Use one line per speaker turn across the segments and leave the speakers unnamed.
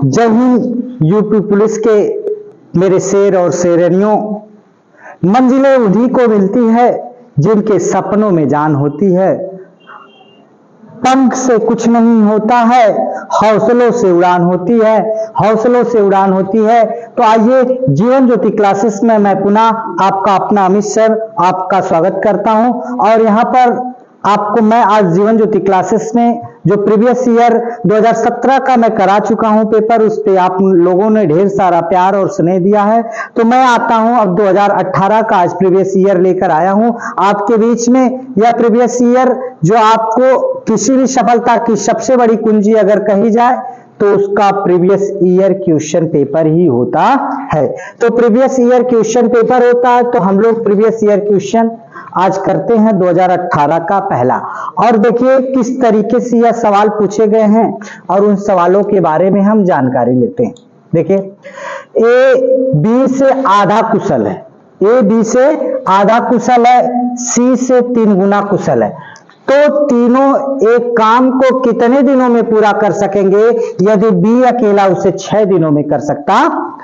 जय Hind. UP police के मेरे शेर और शेरनियों, मंजिलें उन्हीं को मिलती है जिनके सपनों में जान होती है। पंख से कुछ नहीं होता है, हौसलों से उड़ान होती है, हौसलों से उड़ान होती है। तो आइए, जीवन ज्योति क्लासेस में मैं पुनः आपका अपना अमित सर आपका स्वागत करता हूं। और यहाँ पर आपको मैं आज जीवन ज्योति क्लासेस में जो प्रीवियस ईयर 2017 का मैं करा चुका हूं पेपर, उस पे आप लोगों ने ढेर सारा प्यार और स्नेह दिया है। तो मैं आता हूं अब 2018 का आज प्रीवियस ईयर लेकर आया हूं आपके बीच में। यह प्रीवियस ईयर जो आपको किसी भी सफलता की सबसे बड़ी कुंजी अगर कही जाए तो उसका प्रीवियस ईयर क्वेश्चन पेपर ही होता है। तो प्रीवियस ईयर क्वेश्चन पेपर होता है, तो हम लोग प्रीवियस ईयर क्वेश्चन आज करते हैं 2018 का पहला। और देखिए किस तरीके से यह सवाल पूछे गए हैं और उन सवालों के बारे में हम जानकारी लेते हैं। देखिए, ए बी से आधा कुशल है, ए बी से आधा कुशल है, सी से 3 गुना कुशल है। तो तीनों एक काम को कितने दिनों में पूरा कर सकेंगे यदि बी अकेला उसे 6 दिनों में कर सकता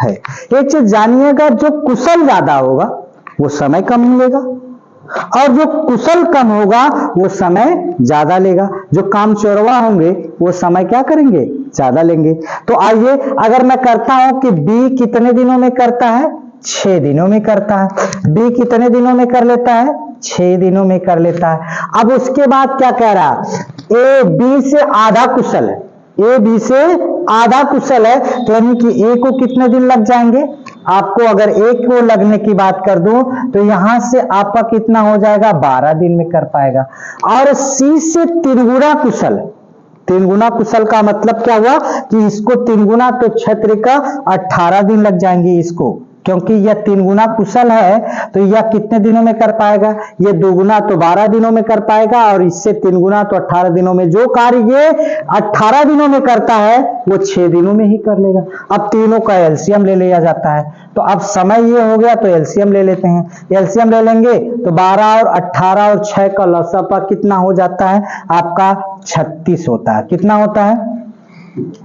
है। एक चीज जानिएगा, जो कुशल ज्यादा होगा वो समय कम लेगा और जो कुशल कम होगा वो समय ज्यादा लेगा। जो काम चोरवा होंगे वो समय क्या करेंगे, ज्यादा लेंगे। तो आइए, अगर मैं करता हूं कि बी कितने दिनों में करता है, 6 दिनों में करता है। बी कितने दिनों में कर लेता है, 6 दिनों में कर लेता है। अब उसके बाद क्या कह रहा है, ए बी से आधा कुशल है, ए बी से आधा कुशल है, तो यानी कि ए को कितने दिन लग जाएंगे। आपको अगर ए को लगने की बात कर दूं तो यहां से आपका कितना हो जाएगा, 12 दिन में कर पाएगा। और सी से 3 गुना कुशल, 3 गुना कुशल का मतलब क्या हुआ कि इसको 3 गुना तो 6 का 18 दिन लग जाएंगे इसको, क्योंकि यह 3 गुना कुशल है। तो यह कितने दिनों में कर पाएगा, यह 2 गुना तो 12 दिनों में कर पाएगा और इससे 3 गुना तो 18 दिनों में। जो कार्य ये 18 दिनों में करता है वो 6 दिनों में ही कर लेगा। अब तीनों का एलसीएम ले लिया जाता है। तो अब समय ये हो गया तो एलसीएम ले लेते हैं। एलसीएम ले लेंगे तो 12 और 18 और 6 का लसापा कितना हो जाता है आपका, 36 होता है। कितना होता है,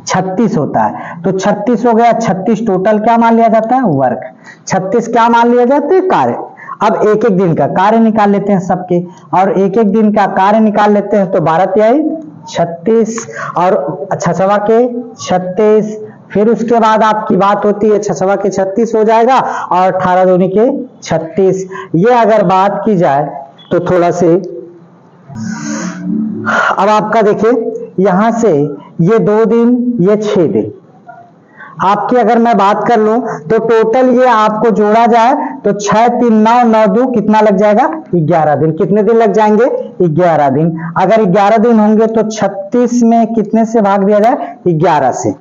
36 होता है। तो 36 हो गया। 36 टोटल क्या मान लिया जाता है, वर्क। 36 क्या मान लिया जाता है, कार्य। अब एक एक दिन का कार्य निकाल लेते हैं सबके, और एक एक दिन का कार्य निकाल लेते हैं। तो 12 तिहाई 36 और 6 के 36, फिर उसके बाद आपकी बात होती है 6 के 36 हो जाएगा और 18 दूनी के 36। ये अगर बात की जाए तो थोड़ा से अब आपका देखिए, यहां से ये 2 दिन, ये 6 दिन आपकी अगर मैं बात कर लूं तो टोटल ये आपको जोड़ा जाए तो 6 3 9 9 2 कितना लग जाएगा, 11 दिन। कितने दिन लग जाएंगे, 11 दिन। अगर 11 दिन होंगे तो 36 में कितने से भाग दिया जाए, 11 से।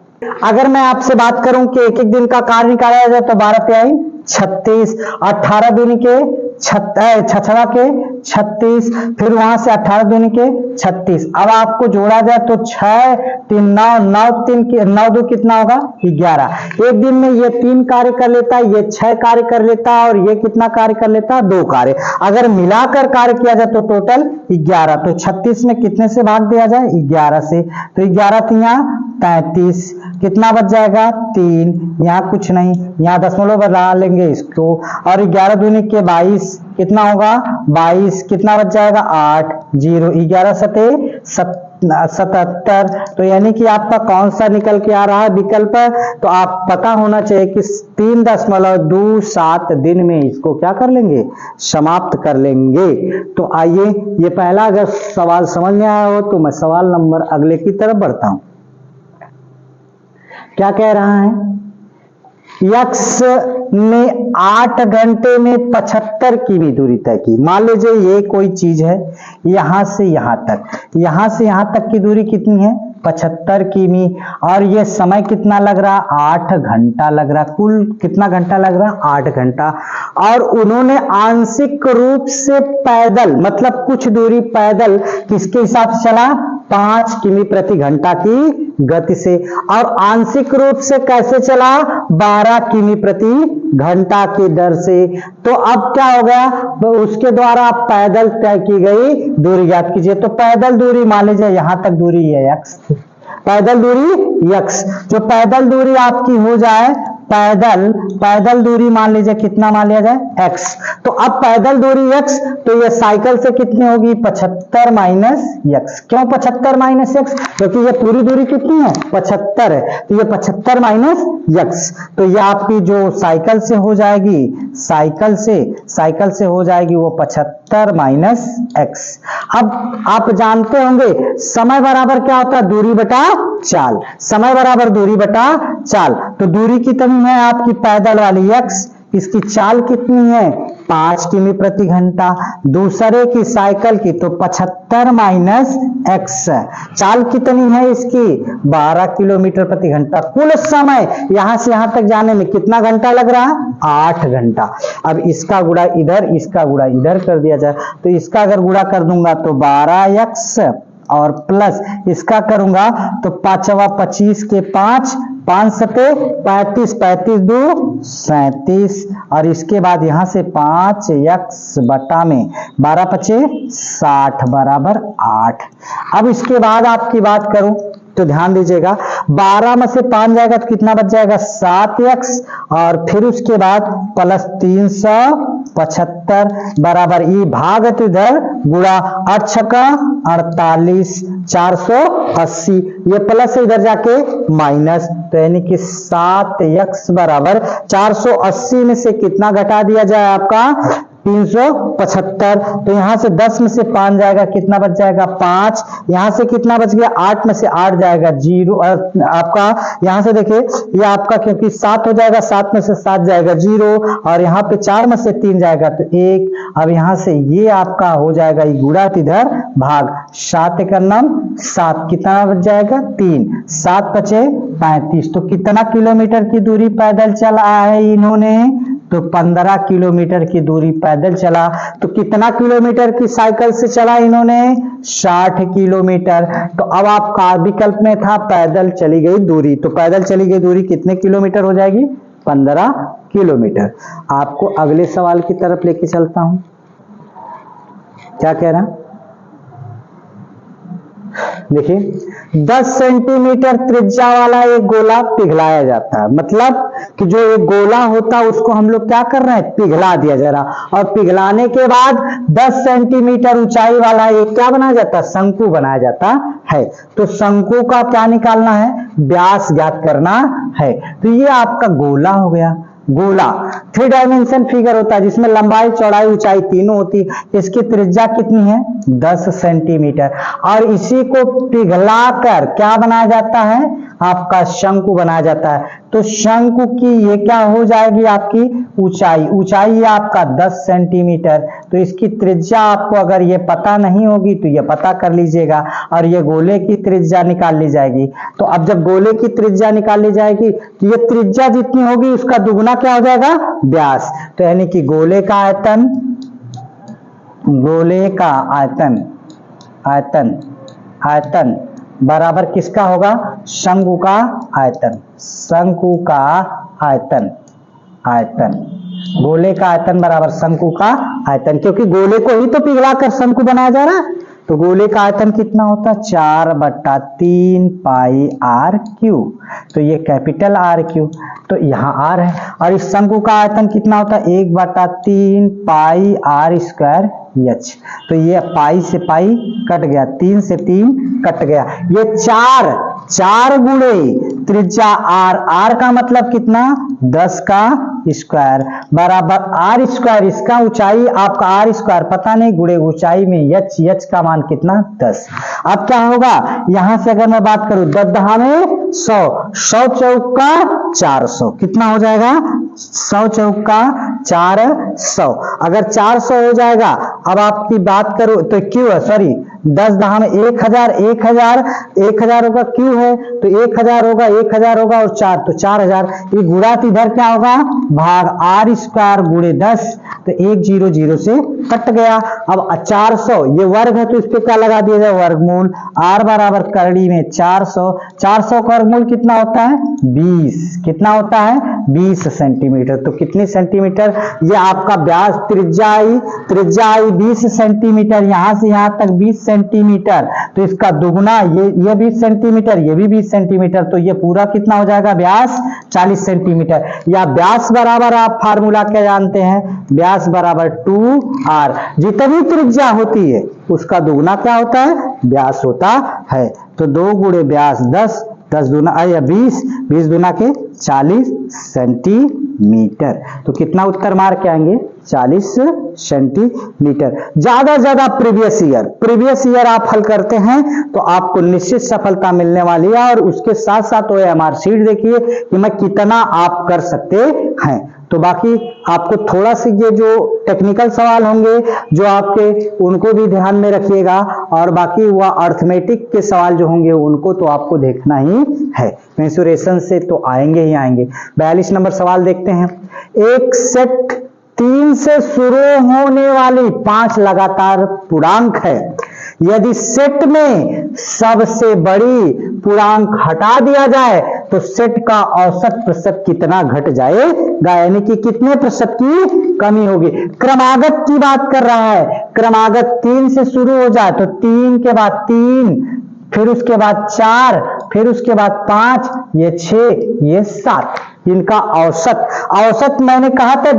अगर मैं आपसे बात करूं कि एक एक दिन का कार्य निकाला जाए तो 12 तिहाई 36, 18 दूनी के 6 के 36, फिर वहां से 18 दूनी के 36। अब आपको जोड़ा जाए तो 6 3 9 9 3 9 2 कितना होगा, 11। एक दिन में ये 3 कार्य कर लेता है, ये 6 कार्य कर लेता है और ये कितना कार्य कर लेता है, 2 कार्य। अगर मिलाकर कार्य किया जाए तो टोटल 11। तो 36 में कितने से भाग दिया जाए, 11 से। तो 11 3 33, कितना बच जाएगा, 3। यहाँ कुछ नहीं, यहाँ दशमलव बना लेंगे इसको। और 11 दूनी के 22 कितना होगा, 22। कितना बच जाएगा, 8 0 11 सते 77। तो यानी कि आपका कौन सा निकल के आ रहा है विकल्प, तो आप पता होना चाहिए कि 3.27 दिन में इसको क्या कर लेंगे, समाप्त कर लेंगे। तो आइए, ये पहला अगर सवाल समझ में आया हो तो मैं सवाल नंबर अगले की तरफ बढ़ता हूं। क्या कह रहा है, यक्स ने 8 घंटे में 75 किमी दूरी तय की। मान लीजिए ये कोई चीज है, यहां से यहां तक, यहां से यहां तक की दूरी कितनी है, 75 किमी। और ये समय कितना लग रहा, 8 घंटा लग रहा। कुल कितना घंटा लग रहा, 8 घंटा। और उन्होंने आंशिक रूप से पैदल, मतलब कुछ दूरी पैदल किसके हिसाब से चला, 5 किमी प्रति घंटा की गति से। और आंशिक रूप से कैसे चला, 12 किमी प्रति घंटा की दर से। तो अब क्या हो गया, तो उसके द्वारा पैदल तय की गई दूरी याद कीजिए। तो पैदल दूरी मान लीजिए यहां तक दूरी है x, पैदल दूरी x, जो पैदल दूरी आपकी हो जाए, पैदल दूरी मान लीजिए कितना मान लिया जाए x, तो अब पैदल दूरी x, तो ये साइकिल से कितनी होगी 75 माइनस x। क्यों 75 माइनस x? क्योंकि ये पूरी दूरी कितनी है 75 है, तो ये 75 माइनस x, तो ये आपकी जो साइकिल से हो जाएगी, साइकिल से हो जाएगी वो 75 माइनस x। अब आप जानते होंगे समय बराबर क्या होता है, दूरी बटा चाल, समय बराबर दूरी बटा चाल, तो दूरी कितनी है आपकी पैदल वाली x, इसकी चाल कितनी है 5 किमी प्रति घंटा, दूसरे की साइकिल की तो 75 माइनस x, चाल कितनी है इसकी 12 किलोमीटर प्रति घंटा। कुल समय यहां से यहां तक जाने में कितना घंटा लग रहा है 8 घंटा। अब इसका गुणा इधर, इसका गुणा इधर कर दिया जाए, तो इसका अगर गुणा कर दूंगा तो 12x और प्लस इसका करूंगा तो 5 25 के 5 5 सते 35, 35 दो 37, और इसके बाद यहां से 5x बटा में 12 पचे 60 बराबर 8। अब इसके बाद आपकी बात करूं तो ध्यान दीजिएगा, 12 में से 5 जाएगा तो कितना बच जाएगा 7x, और फिर उसके बाद प्लस 375 बराबर ई भाग तो इधर गुणा 8 छक्का 48 480, ये प्लस इधर जाके माइनस, तो यानी कि 7x बराबर 480 में से कितना घटा दिया जाए आपका 375, तो यहां से 10 में से 5 जाएगा कितना बच जाएगा 5, यहां से कितना बच गया 8 में से 8 जाएगा 0, आपका यहां से देखिए ये आपका क्योंकि 7 हो जाएगा, 7 में से 7 जाएगा 0, और यहाँ पे 4 में से 3 जाएगा तो 1। अब यहां से ये आपका हो जाएगा ये गुणा इधर भाग 7 का नाम 7, कितना बच जाएगा 3, 7 पचे 35, तो कितना किलोमीटर की दूरी पैदल चला है इन्होंने, तो 15 किलोमीटर की दूरी पैदल चला। तो कितना किलोमीटर की साइकिल से चला इन्होंने 60 किलोमीटर। तो अब आपका विकल्प में था पैदल चली गई दूरी, तो पैदल चली गई दूरी कितने किलोमीटर हो जाएगी 15 किलोमीटर। आपको अगले सवाल की तरफ लेके चलता हूं, क्या कह रहा, देखिए 10 सेंटीमीटर त्रिज्या वाला एक गोला पिघलाया जाता है, मतलब कि जो एक गोला होता है उसको हम लोग क्या कर रहे हैं पिघला दिया जा रहा, और पिघलाने के बाद 10 सेंटीमीटर ऊंचाई वाला एक क्या बनाया जाता है शंकु बनाया जाता है। तो शंकु का क्या निकालना है व्यास ज्ञात करना है, तो ये आपका गोला हो गया। गोला 3 डायमेंशन फिगर होता है जिसमें लंबाई चौड़ाई ऊंचाई तीनों होती है, इसकी त्रिज्या कितनी है 10 सेंटीमीटर, और इसी को पिघलाकर क्या बनाया जाता है आपका शंकु बनाया जाता है। तो शंकु की ये क्या हो जाएगी आपकी ऊंचाई, ऊंचाई आपका 10 सेंटीमीटर, तो इसकी त्रिज्या आपको अगर ये पता नहीं होगी तो ये पता कर लीजिएगा, और ये गोले की त्रिज्या निकाल ली जाएगी। तो अब जब गोले की त्रिज्या निकाल ली जाएगी तो ये त्रिज्या जितनी होगी उसका दुगुना क्या हो जाएगा व्यास, तो यानी कि गोले का आयतन, गोले का आयतन, आयतन आयतन बराबर किसका होगा शंकु का आयतन, शंकु का आयतन, आयतन गोले का आयतन बराबर शंकु का आयतन, क्योंकि गोले को ही तो पिघलाकर शंकु बनाया जा रहा है। तो गोले का आयतन कितना होता है 4/3 पाई आर क्यू, तो ये कैपिटल आर क्यू, तो यहाँ आर है, और इस शंकु का आयतन कितना होता है 1/3 पाई आर स्क्वायर एच, तो ये पाई से पाई कट गया, 3 से 3 कट गया, ये 4 गुणे त्रिज्या आर, आर का मतलब कितना 10 का स्क्वायर बराबर आर स्क्वायर, इसका ऊंचाई आपका आर स्क्वायर पता नहीं गुणे ऊंचाई में एच, एच का मान कितना 10। अब क्या होगा यहां से अगर मैं बात करूं 10 दहा में 100, 100 चौका 400, कितना हो जाएगा 100 चौका 400, अगर 400 हो जाएगा। अब आपकी बात करूं तो क्यू है, सॉरी 10 दहा में 1000, 1000 होगा क्यू है, तो 1000 होगा, 1000 होगा और 4 तो 4000, ये गुणा इधर क्या होगा भाग आर स्क्वायर गुणे 10, तो 1 0 0 से कट गया। अब 400 ये वर्ग है तो इस पे क्या लगा दिया जाए, वर्गमूल। आर बराबर करड़ी में 400, 400 का वर्गमूल कितना होता है 20, कितना होता है 20 सेंटीमीटर। तो कितने सेंटीमीटर, ये आपका व्यास त्रिज्या आई 20 सेंटीमीटर, यहां से यहां तक 20 सेंटीमीटर, तो इसका दुगुना ये 20 सेंटीमीटर, ये भी 20 सेंटीमीटर, तो ये पूरा कितना हो जाएगा व्यास 40 सेंटीमीटर। या व्यास बराबर आप फार्मूला क्या जानते हैं, व्यास बराबर 2r, जितनी त्रिज्या होती है उसका दुगुना क्या होता है, व्यास होता है। तो 2 गुणे व्यास 10, 10 दूना या 20, 20 दूना के 40 सेंटीमीटर। तो कितना उत्तर मार के आएंगे 40 सेंटीमीटर। ज्यादा प्रीवियस ईयर आप हल करते हैं तो आपको निश्चित सफलता मिलने वाली है। और उसके साथ साथ वो एमआर शीट देखिए कि मैं कितना आप कर सकते हैं। तो बाकी आपको थोड़ा सी ये जो टेक्निकल सवाल होंगे जो आपके, उनको भी ध्यान में रखिएगा। और बाकी वह अर्थमेटिक के सवाल जो होंगे उनको तो आपको देखना ही है, मेंसुरेशन से तो आएंगे ही आएंगे। 42 नंबर सवाल देखते हैं। एक सेट 3 से शुरू होने वाली 5 लगातार पूर्णांक है। यदि सेट में सबसे बड़ी पूर्णांक हटा दिया जाए तो सेट का औसत प्रतिशत कितना घट जाएगा, यानी कि कितने प्रतिशत की कमी होगी। क्रमागत की बात कर रहा है, क्रमागत 3 से शुरू हो जाए तो 3 के बाद 3, फिर उसके बाद 4, फिर उसके बाद 5, ये 6, ये 7, इनका औसत मैंने कहा था,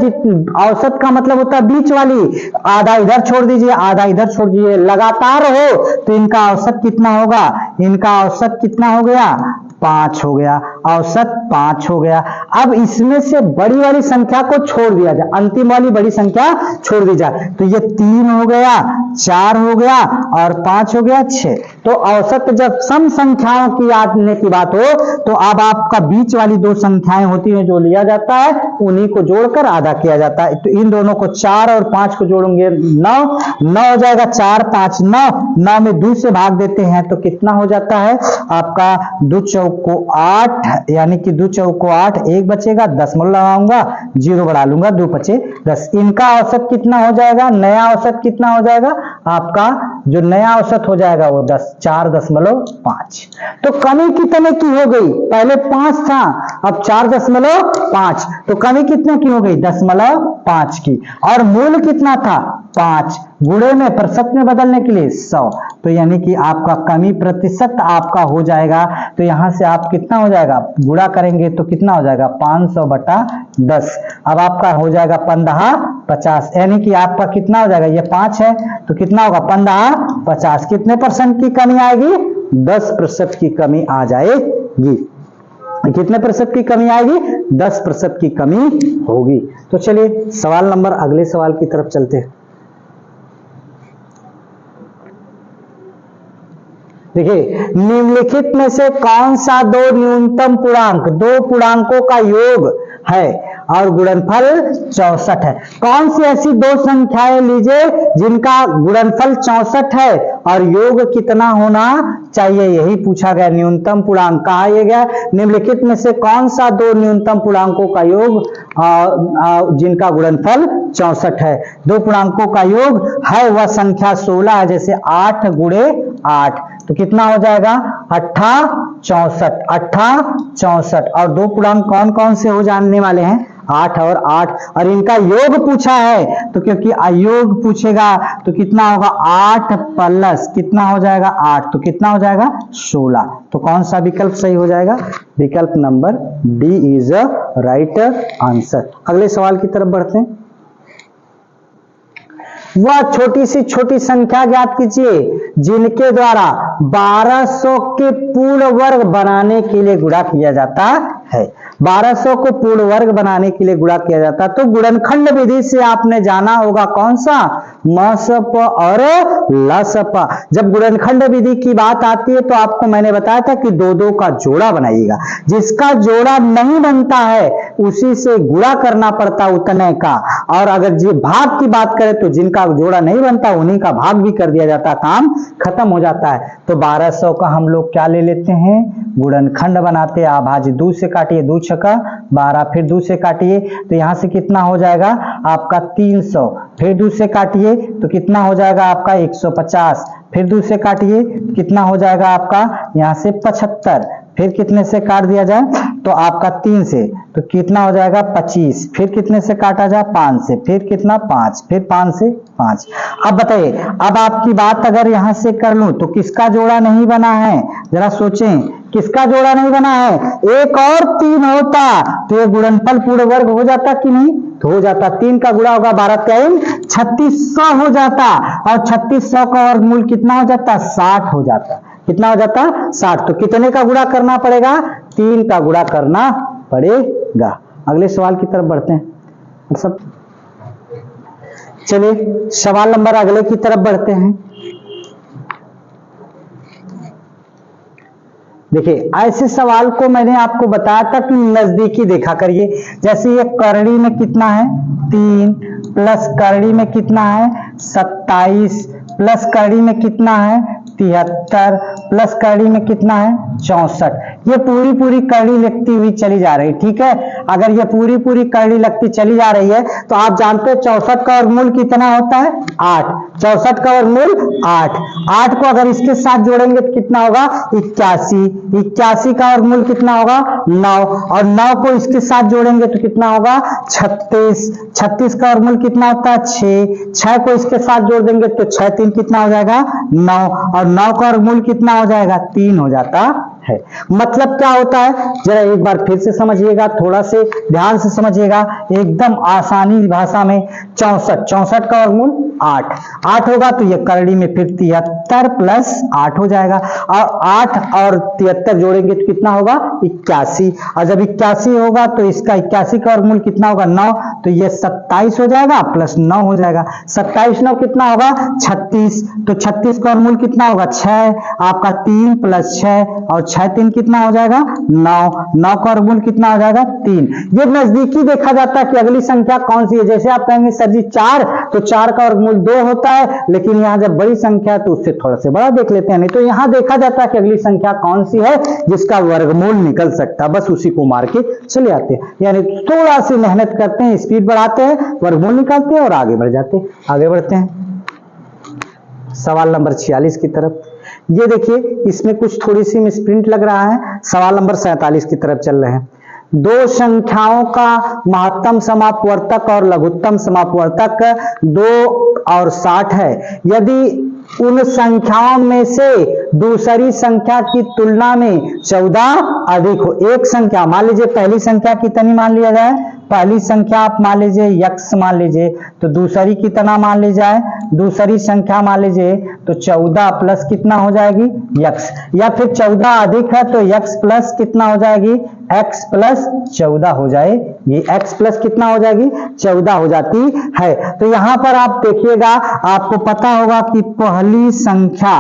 औसत का मतलब होता है बीच वाली, आधा इधर छोड़ दीजिए आधा इधर छोड़ दीजिए, लगातार हो तो इनका औसत कितना होगा, इनका औसत कितना हो गया 5 हो गया, औसत 5 हो गया। अब इसमें से बड़ी वाली संख्या को छोड़ दिया जाए, अंतिम वाली बड़ी संख्या छोड़ दी जाए, तो ये 3 हो गया, 4 हो गया और 5 हो गया 6। तो औसत जब सम संख्याओं की आने की बात हो तो अब आपका बीच वाली 2 संख्याएं होती हैं जो लिया जाता है, उन्हीं को जोड़कर आधा किया जाता है। तो इन दोनों को 4 और 5 को जोड़ेंगे 9 हो जाएगा, 4 5 9 में 2 से भाग देते हैं तो कितना हो जाता है आपका 2 चौको 8, यानी कि 2 चौको 8, 1 बचेगा, 10 लगाऊंगा 0 बढ़ा लूंगा, 2 बचे 10। इनका औसत कितना हो जाएगा, नया औसत कितना हो जाएगा आपका, जो नया औसत हो जाएगा वो 4.5। तो कमी कितने की हो गई, पहले 5 था अब 4.5, तो कमी कितने की हो गई 10.5 की। और मूल कितना था 5, गुणे में प्रतिशत में बदलने के लिए 100, तो यानी कि आपका कमी प्रतिशत आपका हो जाएगा। तो यहां से आप कितना हो जाएगा, गुणा करेंगे तो कितना हो जाएगा 500/10। अब आपका हो जाएगा 15/50, यानी कि आपका कितना हो जाएगा, ये 5 है तो कितना होगा 15/50। कितने % की कमी आएगी, 10% की कमी आ जाएगी। कितने प्रतिशत की कमी आएगी, 10% की कमी होगी। तो चलिए सवाल नंबर, अगले सवाल की तरफ चलते हैं। देखिए, निम्नलिखित में से कौन सा 2 न्यूनतम पूर्णांक, 2 पूर्णांकों का योग है और गुणनफल 64 है। कौन सी ऐसी 2 संख्याएं लीजिए जिनका गुणनफल 64 है और योग कितना होना चाहिए, यही पूछा गया। न्यूनतम पूर्णांक कहा यह गया, निम्नलिखित में से कौन सा 2 न्यूनतम पूर्णांकों का योग जिनका गुणनफल 64 है। 2 पूर्णांकों का योग है वह संख्या 16 है, जैसे 8 गुणे 8 तो कितना हो जाएगा 64। और 2 पूर्णांक कौन कौन से हो जानने वाले हैं, 8 और 8, और इनका योग पूछा है तो क्योंकि अयोग पूछेगा तो कितना होगा 8 प्लस कितना हो जाएगा 8, तो कितना हो जाएगा 16। तो कौन सा विकल्प सही हो जाएगा, विकल्प number D is a right answer. अगले सवाल की तरफ बढ़ते हैं। वह छोटी सी छोटी संख्या ज्ञात कीजिए जिनके द्वारा 1200 के पूर्ण वर्ग बनाने के लिए गुणा किया जाता है। 1200 को पूर्ण वर्ग बनाने के लिए गुणा किया जाता है। तो गुणनखंड विधि से आपने जाना होगा कौन सा, मसप और लसप। जब गुणनखंड विधि की बात आती है तो आपको मैंने बताया था कि 2-2 का जोड़ा बनाइएगा, जिसका जोड़ा नहीं बनता है उसी से गुणा करना पड़ता उतने का। और अगर जी भाग की बात करें तो जिनका जोड़ा नहीं बनता उन्हीं का भाग भी कर दिया जाता, काम खत्म हो जाता है। तो 1200 का हम लोग क्या ले लेते हैं, गुणनखंड बनाते हैं। अभाज्य 2 से काटिए, 2 छक्का 12, फिर 2 से काटिए तो यहाँ से कितना हो जाएगा आपका 300, फिर 2 से काटिए तो कितना हो जाएगा आपका 150, फिर 2 से काटिए कितना हो जाएगा आपका यहाँ से 75, फिर कितने से काट दिया जाए तो आपका 3 से तो कितना हो जाएगा 25, फिर कितने से काटा जाए 5 से, फिर कितना 5, फिर 5 से 5। अब बताइए, अब आपकी बात अगर यहां से कर लूं तो किसका जोड़ा नहीं बना है, जरा सोचें किसका जोड़ा नहीं बना है। एक और 3 होता तो ये गुणनफल पूर्ण वर्ग हो जाता कि नहीं, तो हो जाता। 3 का गुणा होगा 12 3 3600 हो जाता, और 3600 का वर्गमूल कितना हो जाता 60 हो जाता। कितना हो जाता 60। तो कितने का गुणा करना पड़ेगा 3 का गुणा करना पड़ेगा। अगले सवाल की तरफ बढ़ते हैं सब। चलिए सवाल नंबर अगले की तरफ बढ़ते हैं। देखिए ऐसे सवाल को मैंने आपको बताया था कि नजदीकी देखा करिए। जैसे ये करड़ी में कितना है 3 प्लस करड़ी में कितना है 27 प्लस करड़ी में कितना है 73 प्लस करड़ी में कितना है 64। ये पूरी पूरी करड़ी लगती हुई चली जा रही, ठीक है। अगर ये पूरी पूरी करड़ी लगती चली जा रही है तो आप जानते हैं 64 का वर्गमूल कितना होता है 8। 64 का वर्गमूल 8। 8 को अगर इसके साथ जोड़ेंगे तो कितना होगा 81। 81 का वर्गमूल कितना होगा 9, और 9 को इसके साथ जोड़ेंगे तो कितना होगा 36। 36 का वर्गमूल कितना होता है 6। 6 को इसके साथ जोड़ देंगे तो 6 3 कितना हो जाएगा 9, और 9 का वर्गमूल कितना हो जाएगा 3 हो जाता है। मतलब क्या होता है जरा एक बार फिर से समझिएगा, थोड़ा से ध्यान से समझिएगा, एकदम आसानी भाषा में। 64 का वर्गमूल 8। 8 होगा तो ये करड़ी में फिर 73 प्लस 8 हो जाएगा, और 8 और 73 जोड़ेंगे तो कितना होगा 81, और जब 81 होगा तो इसका 81 का वर्गमूल कितना होगा 9, तो ये 27 हो जाएगा प्लस 9 हो जाएगा। 27 9 कितना होगा 36, तो 36 का वर्गमूल कितना होगा 6, आपका 3 प्लस 6 और 6 3 कितना हो जाएगा 9। 9 का वर्गमूल कितना हो जाएगा 3। ये नजदीकी देखा जाता है कि अगली संख्या कौन सी है। जैसे आप कहेंगे सर जी 4, तो 4 का वर्गमूल 2 होता है, लेकिन यहाँ जब बड़ी संख्या है तो उससे थोड़ा से बड़ा देख लेते हैं। नहीं तो यहाँ देखा जाता है कि अगली संख्या कौन सी है जिसका वर्गमूल निकल सकता है, बस उसी को मार के चले आते हैं। यानी थोड़ा सी मेहनत करते हैं, स्पीड बढ़ाते हैं, वर्गमूल निकालते हैं और आगे बढ़ जाते हैं। आगे बढ़ते हैं सवाल नंबर 46 की तरफ। ये देखिए इसमें कुछ थोड़ी सी मिसप्रिंट लग रहा है। सवाल नंबर 47 की तरफ चल रहे हैं। दो संख्याओं का महत्तम समापवर्तक और लघुत्तम समापवर्तक 2 और 60 है। यदि उन संख्याओं में से दूसरी संख्या की तुलना में 14 अधिक हो। एक संख्या मान लीजिए, पहली संख्या कितनी मान लिया जाए, पहली संख्या आप मान लीजिए x मान लीजिए, तो दूसरी कितना मान ली जाए, दूसरी संख्या मान लीजिए तो 14 प्लस कितना हो जाएगी x, या फिर 14 अधिक है तो x प्लस कितना हो जाएगी x प्लस 14 हो जाएगी। x प्लस कितना हो जाएगी 14 हो जाती है। तो यहां पर आप देखिएगा, आपको पता होगा कि पहली संख्या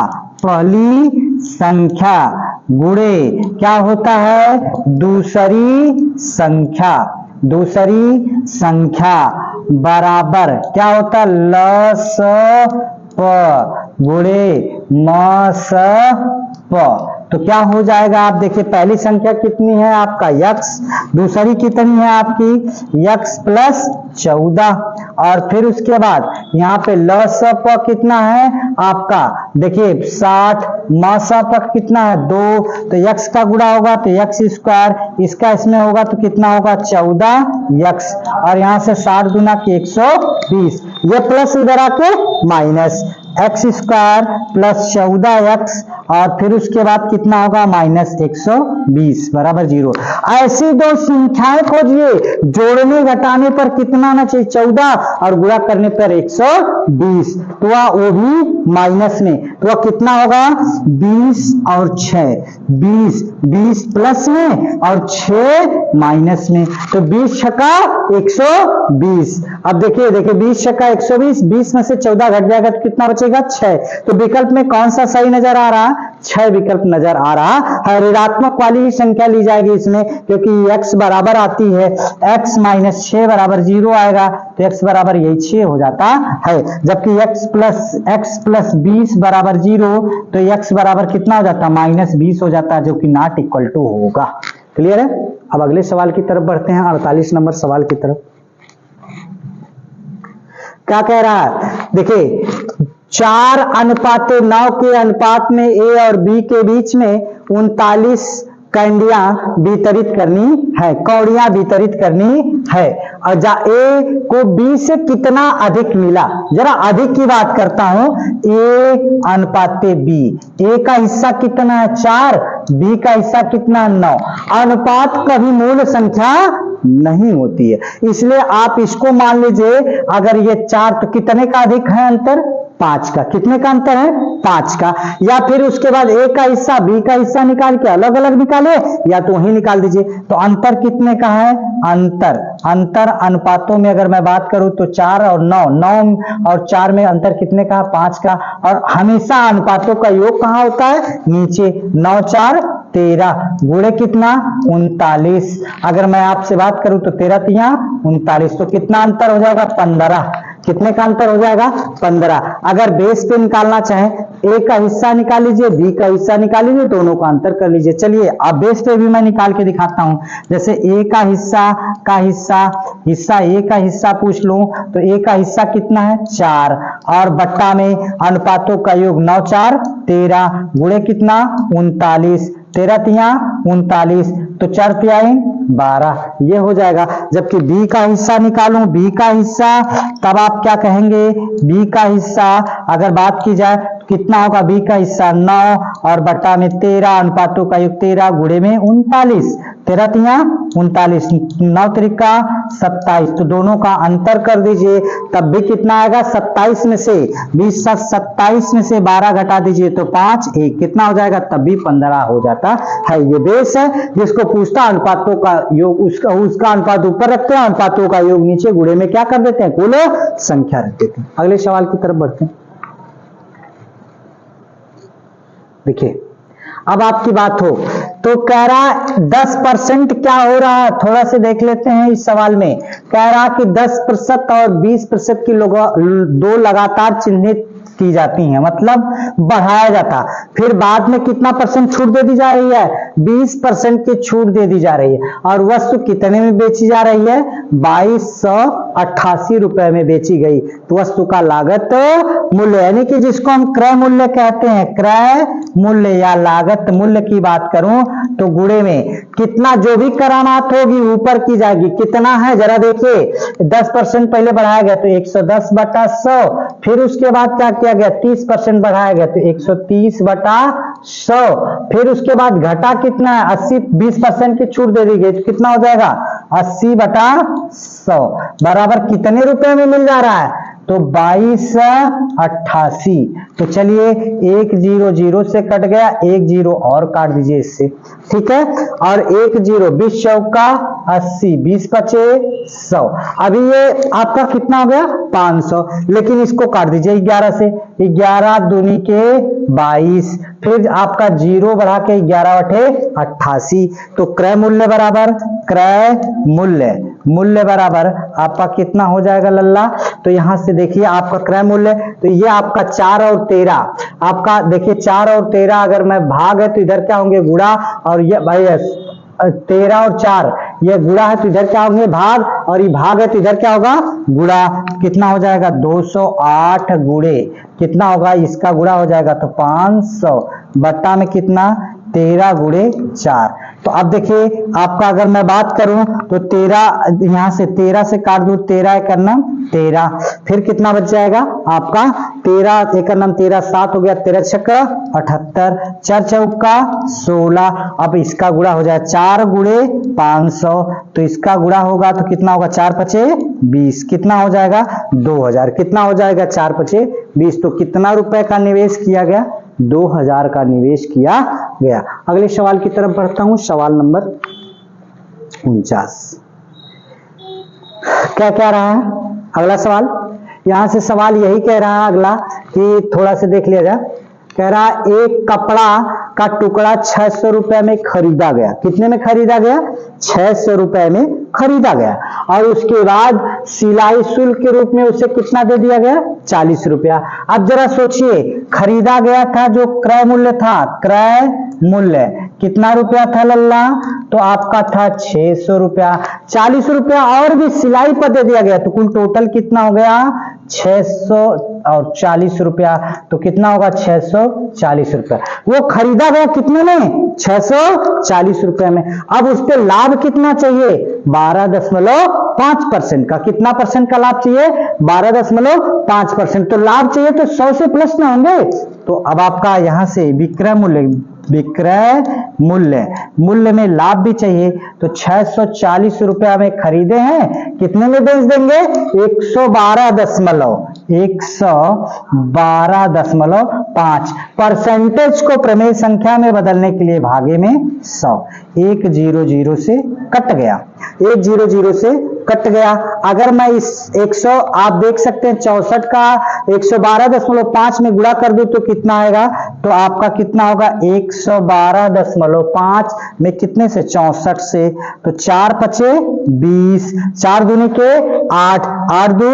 गुणे क्या होता है दूसरी संख्या बराबर क्या होता है लसप गुणे मसप। तो क्या हो जाएगा, आप देखिए पहली संख्या कितनी है आपका x, दूसरी कितनी है आपकी x प्लस 14, और फिर उसके बाद यहाँ पे लसप कितना है आपका, देखिए 60, मसप कितना है 2, तो x का गुणा होगा तो x स्क्वायर, इसका इसमें होगा तो कितना होगा 14x, और यहाँ से 60 गुना की 120, ये प्लस इधर आके minus x square plus 14x, और फिर उसके बाद कितना होगा माइनस 120 बराबर 0। ऐसी दो संख्याएं खोजिए, जोड़ने घटाने पर कितना आना चाहिए 14 और गुणा करने पर 120, तो वो भी माइनस में, तो वह कितना होगा 20 और 6, 20 प्लस में और 6 माइनस में, तो 20 छक्का 120। अब देखिए 20 छक्का 120, 20 में से 14 घट जाएगा तो कितना बचेगा 6। तो विकल्प में कौन सा सही नजर आ रहा, 6 विकल्प नजर आ रहा है। ऋणात्मक वाली ही संख्या ली जाएगी इसमें, क्योंकि x बराबर आती है x माइनस 6 बराबर 0 आएगा, तो x बराबर यही 6 हो जाता है। जबकि x प्लस 20 बराबर 0, तो x बराबर कितना हो जाता है माइनस 20 हो जाता है, जो कि नॉट इक्वल टू होगा। क्लियर है। अब अगले सवाल की तरफ बढ़ते हैं, 48 नंबर सवाल की तरफ। क्या कह रहा है, देखिए 4:9 के अनुपात में ए और बी के बीच में 39 कैंडियां वितरित करनी है, कौड़ियां वितरित करनी है, और ए को बी से कितना अधिक मिला। जरा अधिक की बात करता हूं, ए अनुपात बी, ए का हिस्सा कितना है 4, बी का हिस्सा कितना 9। अनुपात कभी मूल संख्या नहीं होती है, इसलिए आप इसको मान लीजिए, अगर ये 4 तो कितने का अधिक है अंतर, 5 का। कितने का अंतर है, 5 का। या फिर उसके बाद ए का हिस्सा बी का हिस्सा निकाल के अलग अलग निकाले, या तो वही निकाल दीजिए। तो अंतर कितने का है, अंतर अनुपातों में अगर मैं बात करूं तो 4 और 9, 9 और 4 में अंतर कितने का, 5 का। और हमेशा अनुपातों का योग कहां होता है, नीचे। 9 4 13 गुणे कितना 39। अगर मैं आपसे बात करूं तो 13 3 39, तो कितना अंतर हो जाएगा 15। कितने का अंतर हो जाएगा 15। अगर बेस पे निकालना चाहें, ए का हिस्सा निकाल लीजिए, बी का हिस्सा निकाल लीजिए, दोनों का अंतर कर लीजिए। चलिए अब बेस पे भी मैं निकाल के दिखाता हूं। जैसे ए का हिस्सा ए का हिस्सा पूछ लूं तो ए का हिस्सा कितना है 4, और बट्टा में अनुपातों का योग 9 4 13 गुणे कितना 39, 13 3 39, तो 4 3 12, ये हो जाएगा। जबकि बी का हिस्सा निकालूं, बी का हिस्सा, तब आप क्या कहेंगे, बी का हिस्सा अगर बात की जाए कितना होगा, बी का हिस्सा 9 और बट्टा में 13, अनुपातों का योग 13 गुणे में 39, 13 3 39, 9 त्रिका 27, तो दोनों का अंतर कर दीजिए, तब भी कितना आएगा 27 में से 27 में से 12 घटा दीजिए तो 5 1 कितना हो जाएगा, तब भी 15 हो जाता है। ये बेस है जिसको पूछता अनुपातों का योग, उसका अनुपात ऊपर रखते हैं, अनुपातों का योग नीचे, गुणे में क्या कर देते हैं, कुल संख्या रख देते हैं। अगले सवाल की तरफ बढ़ते हैं। देखिए अब आपकी बात हो तो कह रहा 10% क्या हो रहा है, थोड़ा से देख लेते हैं इस सवाल में। कह रहा कि 10% और 20% की दो लगातार चिन्हित की जाती हैं, मतलब बढ़ाया जाता, फिर बाद में कितना परसेंट छूट दे दी जा रही है, 20% की छूट दे दी जा रही है, और वस्तु कितने में बेची जा रही है, 2288 रुपए में बेची गई। तो वस्तु का लागत मूल्य, यानी कि जिसको हम क्रय मूल्य कहते हैं, क्रय मूल्य या लागत मूल्य की बात करूं तो गुणे में कितना जो भी करामात होगी ऊपर की जाएगी। कितना है जरा देखिए, 10% पहले बढ़ाया गया तो 110/100, फिर उसके बाद क्या किया गया 30% बढ़ाया गया तो 130/100, फिर उसके बाद घटा कितना है 80, 20% की छूट दे दी गई तो कितना हो जाएगा 80/100 बराबर कितने रुपए में मिल जा रहा है, तो 2288। तो चलिए 1 0 0 से कट गया, 1 0 और काट दीजिए इससे, ठीक है, और 1 0 20 चौका 80, 20 पचे 100। अभी ये आपका कितना हो गया 500, लेकिन इसको काट दीजिए 11 से, 11 दूनी के 22, फिर आपका 0 बढ़ा के 11/88। तो क्रय मूल्य बराबर क्रय मूल्य बराबर आपका कितना हो जाएगा लल्ला, तो यहां से देखिए आपका क्रय मूल्य, तो ये आपका 4 और 13, आपका देखिए 4 और 13 अगर मैं भाग है तो इधर क्या होंगे गुणा, और ये भाई 13 और 4 ये गुणा है तो इधर क्या होंगे भाग, और ये भाग है तो इधर क्या होगा गुणा। कितना हो जाएगा 208 गुणे कितना होगा, इसका गुणा हो जाएगा तो 500 बट्टा में कितना 13 गुणे 4। तो अब देखिए आपका अगर मैं बात करूं तो 13 यहां से 13 से काट दूं, 13 एक नम 13, फिर कितना बच जाएगा आपका 13 एक नम 13 7 हो गया, 13 छक्का 78, 4 चौका 16। अब इसका गुणा हो जाए 4 गुणे 500, तो इसका गुणा होगा तो कितना होगा 4 पचे 20, कितना हो जाएगा 2000, कितना हो जाएगा 4 पचे 20। तो कितना रुपए का निवेश किया गया 2000 का निवेश किया गया। अगले सवाल की तरफ बढ़ता हूं, सवाल नंबर 49। क्या कह रहा है अगला सवाल, यहां से सवाल यही कह रहा है अगला कि थोड़ा से देख लिया जाए। कह रहा एक कपड़ा का टुकड़ा 600 रुपए में खरीदा गया, कितने में खरीदा गया 600 रुपए में खरीदा गया, और उसके बाद सिलाई शुल्क के रूप में उसे कितना दे दिया गया, 40 रुपया। अब जरा सोचिए, खरीदा गया था जो क्रय मूल्य था, क्रय मूल्य कितना रुपया था लल्ला, तो आपका था 600 रुपया। 40 रुपया और भी सिलाई पर दे दिया गया, तो कुल टोटल कितना हो गया, 600 और 40 रुपया, तो कितना होगा 640 रुपया। वो खरीदा गया कितने में, 640 रुपया में। अब उस पर लाभ कितना चाहिए, 12.5% का। कितना परसेंट का लाभ चाहिए, 12.5%। तो लाभ चाहिए तो 100 से प्लस ना होंगे। तो अब आपका यहां से विक्रय मूल्य में लाभ भी चाहिए, तो 640 रुपया में खरीदे हैं, कितने में बेच देंगे, 112.5। परसेंटेज को प्रमेय संख्या में बदलने के लिए भागे में 100, 100 से कट गया, 100 से कट गया। अगर मैं इस 100 आप देख सकते हैं 64 का 112.5 में गुणा कर दूं तो कितना आएगा, तो आपका कितना होगा, 112.5 में कितने से, 64 से, तो 4 पचे 20, 4 दूनी के 8, 8 दू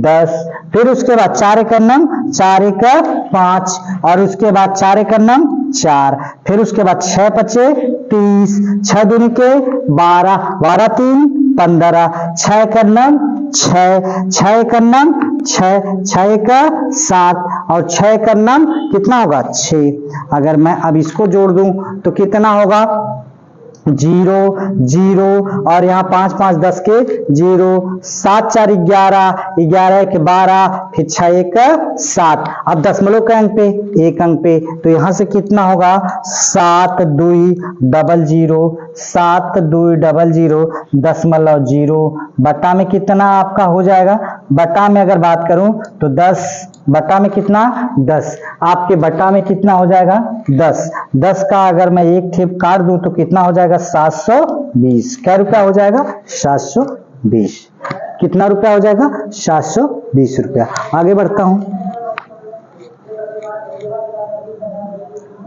10, फिर उसके बाद 4 एक नम 4 एक 5, और उसके बाद 4 एक नम 4, फिर उसके बाद 6 पचे 30, 6 दूनी के 12, 12 3 15, 6 एक नम 6, 6 एक नम 6, 6 एक 7, और 6 एक नम कितना होगा 6। अगर मैं अब इसको जोड़ दूं तो कितना होगा, 0 0, और यहाँ 5 5 10 के 0, 7 4 11, 11 1 12, फिर 6 1 7। अब दशमलव के अंक पे, एक अंक पे, तो यहाँ से कितना होगा, 7 2 00, 7 2 00.0, बटा में कितना आपका हो जाएगा, बटा में अगर बात करूं तो 10, बटा में कितना 10, आपके बटा में कितना हो जाएगा 10, 10 का अगर मैं एक ठेप काट दूं तो कितना हो जाएगा 720। क्या रुपया हो जाएगा, 720। कितना रुपया हो जाएगा, 720 रुपया। आगे बढ़ता हूं,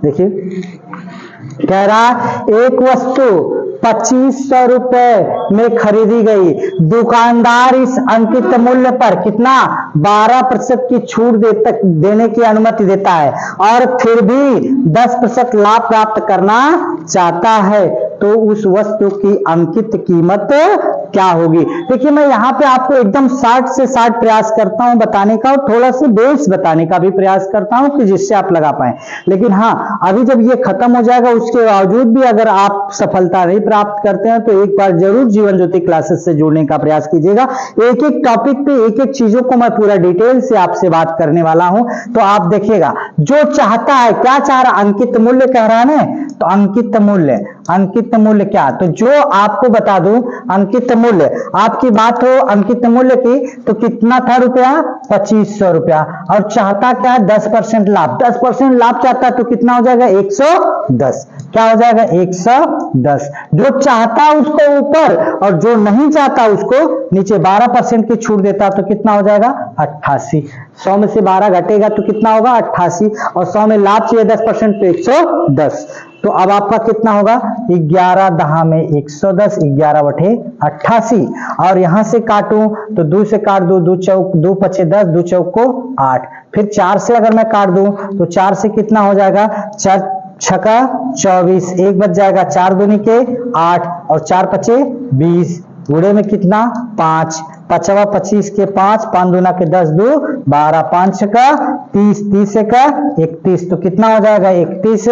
देखिए कह रहा एक वस्तु 2500 रुपए में खरीदी गई, दुकानदार इस अंकित मूल्य पर कितना 12% की छूट देने की अनुमति देता है और फिर भी 10% लाभ प्राप्त करना चाहता है, तो उस वस्तु की अंकित कीमत क्या होगी। देखिए मैं यहाँ पे आपको एकदम 60 से 60 प्रयास करता हूँ बताने का, और थोड़ा सा बेस बताने का भी प्रयास करता हूँ कि जिससे आप लगा पाए। लेकिन हाँ, अभी जब ये खत्म हो जाएगा उसके बावजूद भी अगर आप सफलता नहीं प्राप्त करते हैं तो एक बार जरूर जीवन ज्योति क्लासेस से जुड़ने का प्रयास कीजिएगा। एक एक टॉपिक पे एक एक चीजों को मैं पूरा डिटेल से आपसे बात करने वाला हूं, तो आप देखिएगा जो चाहता है, क्या चाह रहा, अंकित मूल्य कह रहा है, तो अंकित मूल्य क्या, तो जो आपको बता दूं अंकित मूल्य, आपकी बात हो अंकित मूल्य की, तो कितना था रुपया 2500 रुपया, और चाहता क्या है 10% लाभ, 10% लाभ चाहता है तो कितना हो जाएगा 110। क्या हो जाएगा 110। जो चाहता है उसको ऊपर और जो नहीं चाहता उसको नीचे 12% की छूट देता तो कितना हो जाएगा 88। 100 में से 12 घटेगा तो कितना होगा 88, और 100 में लाभ चाहिए 10% तो 110। तो अब आपका कितना होगा 11 10 में 110, 11 बटे 88, और यहां से काटूं तो 2 से काट दो, 2 चौक 2 पचे 10, 2 चौक को 8, फिर 4 से अगर मैं काट दूं तो 4 से कितना हो जाएगा, 4 छका 24, 1 बच जाएगा, 4 दूनी के 8, और 4 पचे 20, गुणे में कितना 5, 5 25 के 5, 5 दूना के 10, 2 12, 5 छका 30, 30 का 31, तो कितना हो जाएगा 31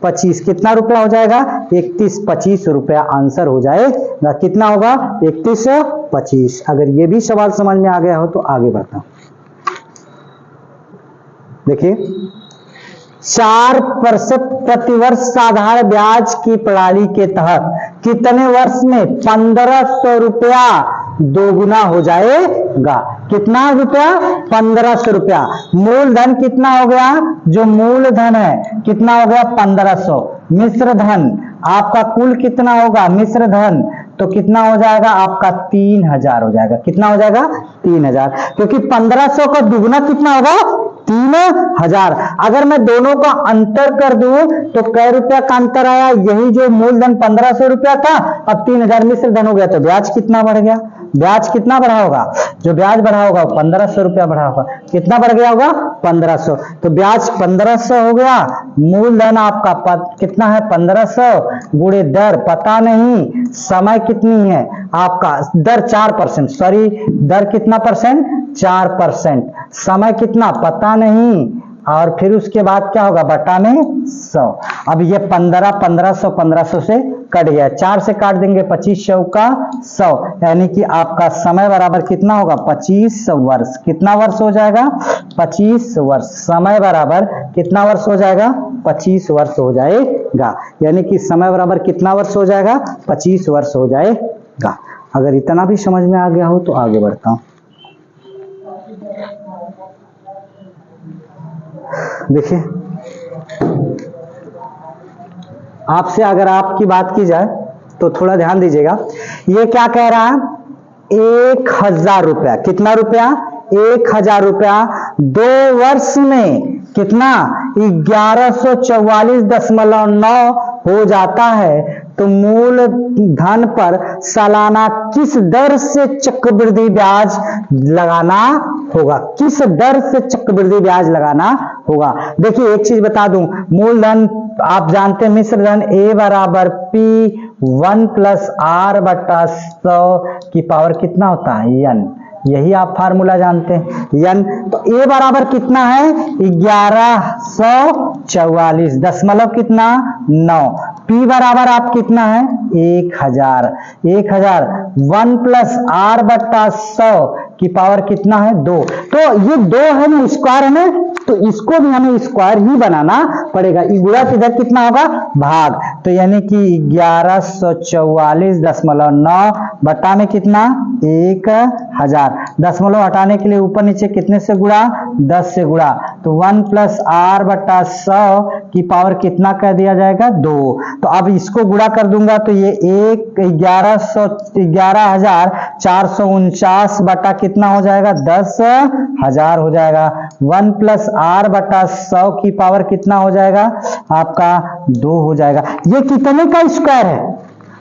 25, कितना रुपया हो जाएगा 31 25 रुपया आंसर हो जाएगा। कितना होगा 31 25। अगर ये भी सवाल समझ में आ गया हो तो आगे बढ़ता हूं। देखिए 4% प्रतिवर्ष साधारण ब्याज की प्रणाली के तहत कितने वर्ष में 1500 रुपया दोगुना हो जाएगा। कितना रुपया 1500 रुपया। मूलधन कितना हो गया, जो मूलधन है कितना हो गया 1500। मिश्र धन आपका कुल कितना होगा, मिश्र धन तो कितना हो जाएगा आपका 3000 हो जाएगा। कितना हो जाएगा 3000, क्योंकि 1500 का दुगुना कितना होगा 3000। अगर मैं दोनों का अंतर कर दूं तो कै रुपया का अंतर आया, यही जो मूलधन 1500 रुपया था अब 3000 मिश्र धन हो गया, तो ब्याज कितना बढ़ गया, ब्याज कितना बढ़ा होगा, जो ब्याज बढ़ा होगा 1500 रुपया बढ़ा होगा। कितना बढ़ गया होगा 1500, तो ब्याज 1500 हो गया। मूलधन आपका कितना है 1500 गुणे दर पता नहीं, समय कितनी है आपका दर 4%, सॉरी दर कितना परसेंट 4%, समय कितना पता नहीं, और फिर उसके बाद क्या होगा बटा में 100। अब ये 1500 से कट गया, 4 से काट देंगे 25 चौका 100, यानी कि आपका समय बराबर कितना होगा 25 वर्ष। कितना वर्ष हो जाएगा 25 वर्ष। समय बराबर कितना वर्ष हो जाएगा 25 वर्ष हो जाएगा, यानी कि समय बराबर कितना वर्ष हो जाएगा 25 वर्ष हो जाएगा। अगर इतना भी समझ में आ गया हो तो आगे बढ़ता हूं। देखिए आपसे अगर आपकी बात की जाए तो थोड़ा ध्यान दीजिएगा। ये क्या कह रहा है 1000 रुपया, कितना रुपया 1000 रुपया 2 वर्ष में कितना 1144.9 हो जाता है, तो मूल धन पर सालाना किस दर से चक्रवृद्धि ब्याज लगाना होगा, किस दर से चक्रवृद्धि ब्याज लगाना होगा। देखिए एक चीज बता दूं, मूलधन आप जानते हैं मिश्र धन A बराबर P1 प्लस R बटा 100 की पावर कितना होता है n, यही आप फार्मूला जानते हैं n। तो A बराबर कितना है 1144 दशमलव कितना 9, P बराबर आप कितना है 1000 1 प्लस R बटा 100 की पावर कितना है 2। तो ये 2 है ना स्क्वायर है ना, तो इसको भी हमें स्क्वायर ही बनाना पड़ेगा। गुणा इधर कितना होगा भाग, तो यानी कि 1144.9 बटा में कितना 1000, दशमलव हटाने के लिए ऊपर नीचे कितने से गुणा 10 से गुणा, तो 1 प्लस R बटा 100 की पावर कितना कर दिया जाएगा 2। तो अब इसको गुणा कर दूंगा तो ये 11,449 बटा कितना हो जाएगा 10,000 हो जाएगा। 1 प्लस R बटा 100 की पावर कितना हो जाएगा आपका 2 हो जाएगा। ये कितने का स्क्वायर है,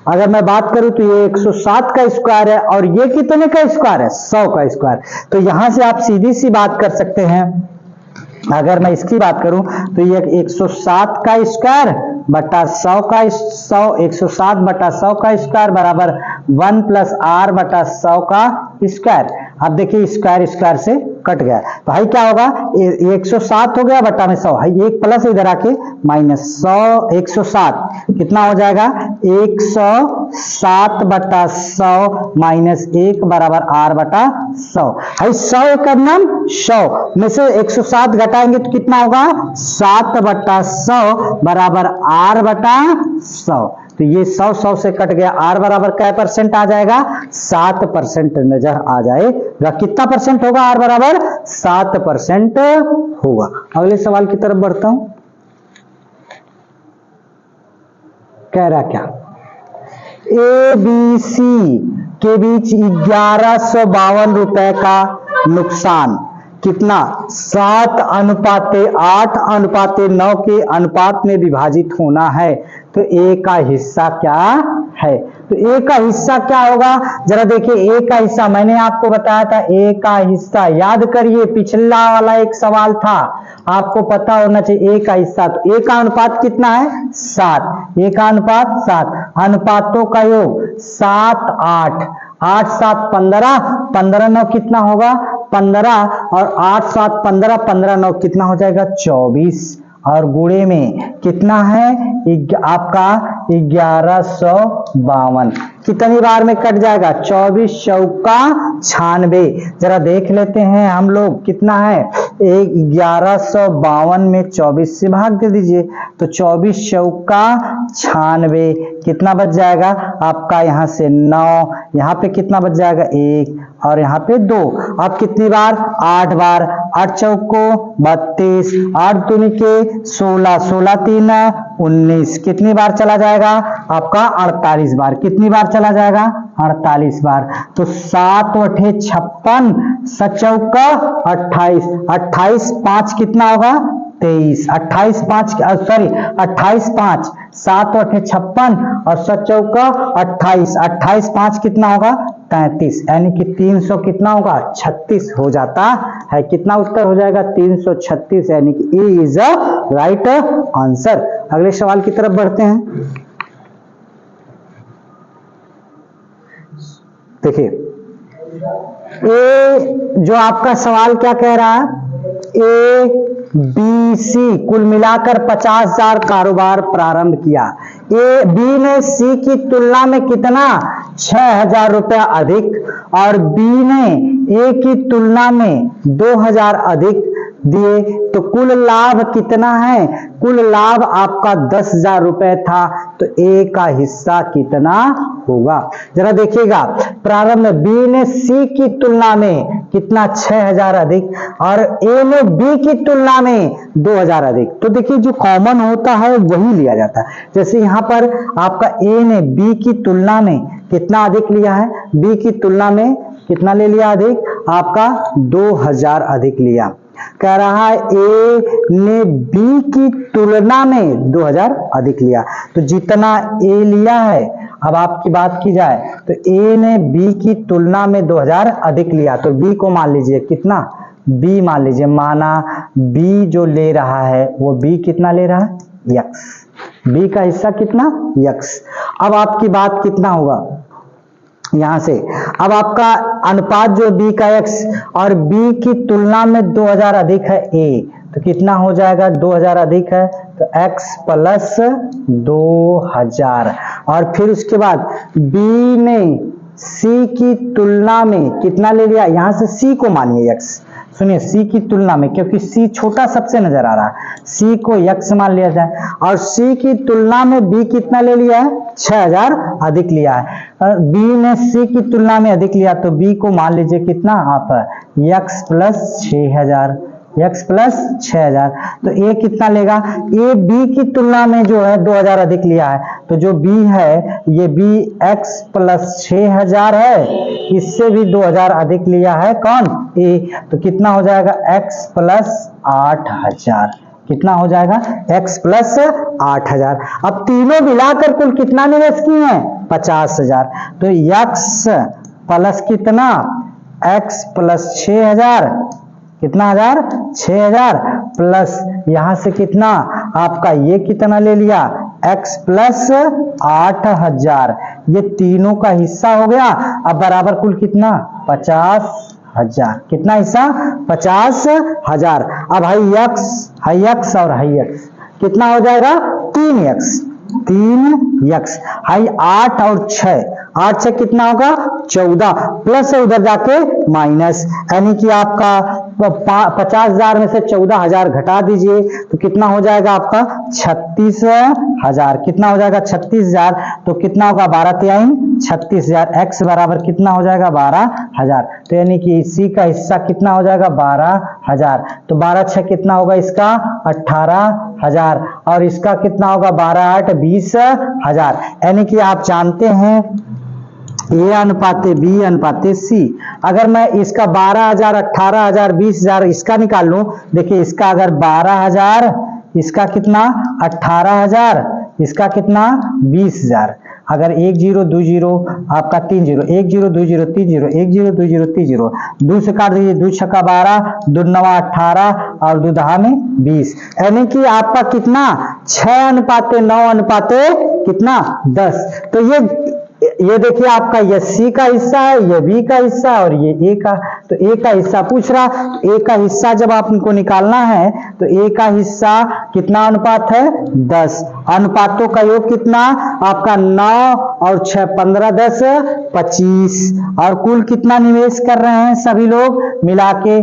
अगर मैं बात करूं तो ये 107 का स्क्वायर है, और ये कितने का स्क्वायर है 100 का स्क्वायर। तो यहां से आप सीधी सी बात कर सकते हैं, अगर मैं इसकी बात करूं तो ये 107 का स्क्वायर बटा 100 का 107 बटा 100 का स्क्वायर बराबर 1 प्लस R बटा 100 का स्क्वायर। अब देखिए स्क्वायर स्क्वायर से कट गया, तो भाई क्या होगा 107 हो गया बटा में 100, एक प्लस इधर आके माइनस 100 107 कितना हो जाएगा 107 बटा 100 माइनस 1 बराबर R बटा 100। भाई 100 का नाम 100 में से 107 घटाएंगे तो कितना होगा 7 बटा 100 बराबर R बटा 100। तो ये 100 से कट गया, R बराबर क्या परसेंट आ जाएगा 7% नजर आ जाएगा। कितना परसेंट होगा R बराबर 7% होगा। अगले सवाल की तरफ बढ़ता हूं। कह रहा क्या ABC के बीच 1152 रुपए का नुकसान कितना 7:8:9 के अनुपात में विभाजित होना है, तो A का हिस्सा क्या है। तो A का हिस्सा क्या होगा जरा देखिए, A का हिस्सा मैंने आपको बताया था, A का हिस्सा याद करिए, पिछला वाला एक सवाल था आपको पता होना चाहिए। A का हिस्सा, तो A का अनुपात कितना है 7, A का अनुपात 7, अनुपातों का योग 7 8 8 7 15 15 9 कितना होगा 15, और 8 7 15 15 9 कितना हो जाएगा 24, और गुणे में कितना है आपका 1152, कितनी बार में कट जाएगा 24 चौका 96। जरा देख लेते हैं हम लोग कितना है 1152 में 24 से भाग दे दीजिए, तो 24 चौका 96 कितना बच जाएगा आपका यहाँ से 9, यहाँ पे कितना बच जाएगा 1 और यहाँ पे 2। अब कितनी बार 8 बार, 8 चौको 32, 8 दूनी के 16, 16 3 19, कितनी बार चला जाएगा आपका 48 बार, कितनी बार चला जाएगा 48 बार। तो 7 8 56, 7 चौका 28, 28 5 कितना होगा 23, 28 5 सॉरी 28 5 7 8 56 और 7 चौका 28, 28 5 कितना होगा 33, यानी कि 300 कितना होगा 36 हो जाता है। कितना उत्तर हो जाएगा 336, यानी कि ए इज अ राइट आंसर। अगले सवाल की तरफ बढ़ते हैं। देखिए ए जो आपका सवाल क्या कह रहा है, ए बी सी कुल मिलाकर 50,000 कारोबार प्रारंभ किया। ए बी ने सी की तुलना में कितना 6,000 रुपया अधिक और बी ने ए की तुलना में 2,000 अधिक दिए, तो कुल लाभ कितना है, कुल लाभ आपका 10,000 रुपए था, तो ए का हिस्सा कितना होगा। जरा देखिएगा, प्रारंभ में बी ने सी की तुलना में कितना 6,000 अधिक और ए ने बी की तुलना में 2,000 अधिक, तो देखिए जो कॉमन होता है वही लिया जाता है। जैसे यहां पर आपका ए ने बी की तुलना में कितना अधिक लिया है, बी की तुलना में कितना ले लिया अधिक, आपका 2,000 अधिक लिया। कह रहा है ए ने बी की तुलना में 2,000 अधिक लिया, तो जितना ए लिया है, अब आपकी बात की जाए तो ए ने बी की तुलना में 2,000 अधिक लिया, तो बी को मान लीजिए कितना, बी मान लीजिए, माना बी जो ले रहा है वो बी कितना ले रहा है यक्स, बी का हिस्सा कितना यक्स। अब आपकी बात कितना होगा यहां से, अब आपका अनुपात जो बी का एक्स और बी की तुलना में 2,000 अधिक है ए, तो कितना हो जाएगा 2,000 अधिक है तो x प्लस 2,000, और फिर उसके बाद बी ने सी की तुलना में कितना ले लिया, यहां से सी को मानिए x, सुनिए सी की तुलना में, क्योंकि सी छोटा सबसे नजर आ रहा है, सी को x मान लिया जाए, और सी की तुलना में बी कितना ले लिया है 6,000 अधिक लिया है। बी ने सी की तुलना में अधिक लिया तो बी को मान लीजिए कितना आप x प्लस 6,000, x प्लस 6,000, तो ए कितना लेगा, ए बी की तुलना में जो है 2,000 अधिक लिया है, तो जो बी है ये बी x प्लस 6,000 है, इससे भी 2,000 अधिक लिया है कौन ए, तो कितना हो जाएगा x प्लस 8,000, कितना हो जाएगा x प्लस 8,000। अब तीनों मिलाकर कुल कितना निवेश किए हैं 50,000, तो x प्लस कितना x प्लस 6,000, कितना हजार 6,000 प्लस यहां से कितना आपका ये कितना ले लिया x प्लस 8,000, ये तीनों का हिस्सा हो गया। अब बराबर कुल कितना 50,000, कितना हिस्सा 50,000। अब हाई x और हाई x कितना हो जाएगा 3x, हाई 8 और 6, 8 से कितना होगा 14 प्लस उधर जाके माइनस, यानी कि आपका 50,000 में से 14,000 घटा दीजिए तो कितना हो जाएगा आपका 36,000, कितना हो जाएगा 36,000, तो कितना होगा 12×3 36,000, x बराबर कितना हो जाएगा 12,000, तो यानी कि इसी का हिस्सा कितना हो जाएगा 12,000, तो 12×6 कितना होगा इसका 18,000 और इसका कितना होगा 12×8 20,000, यानी कि आप जानते हैं ए अनुपाते बी अनुपाते सी। अगर मैं इसका 12,000 18,000 20,000 इसका निकाल लूं, देखिए इसका अगर 12,000, इसका कितना 18,000, इसका कितना 20,000, अगर 1 0 2 0 आपका 3 0 1 0 2 0 3 0 1 0 2 0 3 0 2 से काट दीजिए, 2 छक्का 12 2 9 18 और 2 दहा में 20, यानी कि आपका कितना 6 अनुपाते 9 अनुपाते कितना 10। तो ये देखिए आपका ये सी का हिस्सा है, ये बी का हिस्सा है और ये ए का, तो ए का हिस्सा पूछ रहा, ए का हिस्सा जब आपको निकालना है तो ए का हिस्सा कितना अनुपात है 10, अनुपातों का योग कितना आपका 9 और 6 15 10 25, और कुल कितना निवेश कर रहे हैं सभी लोग मिला के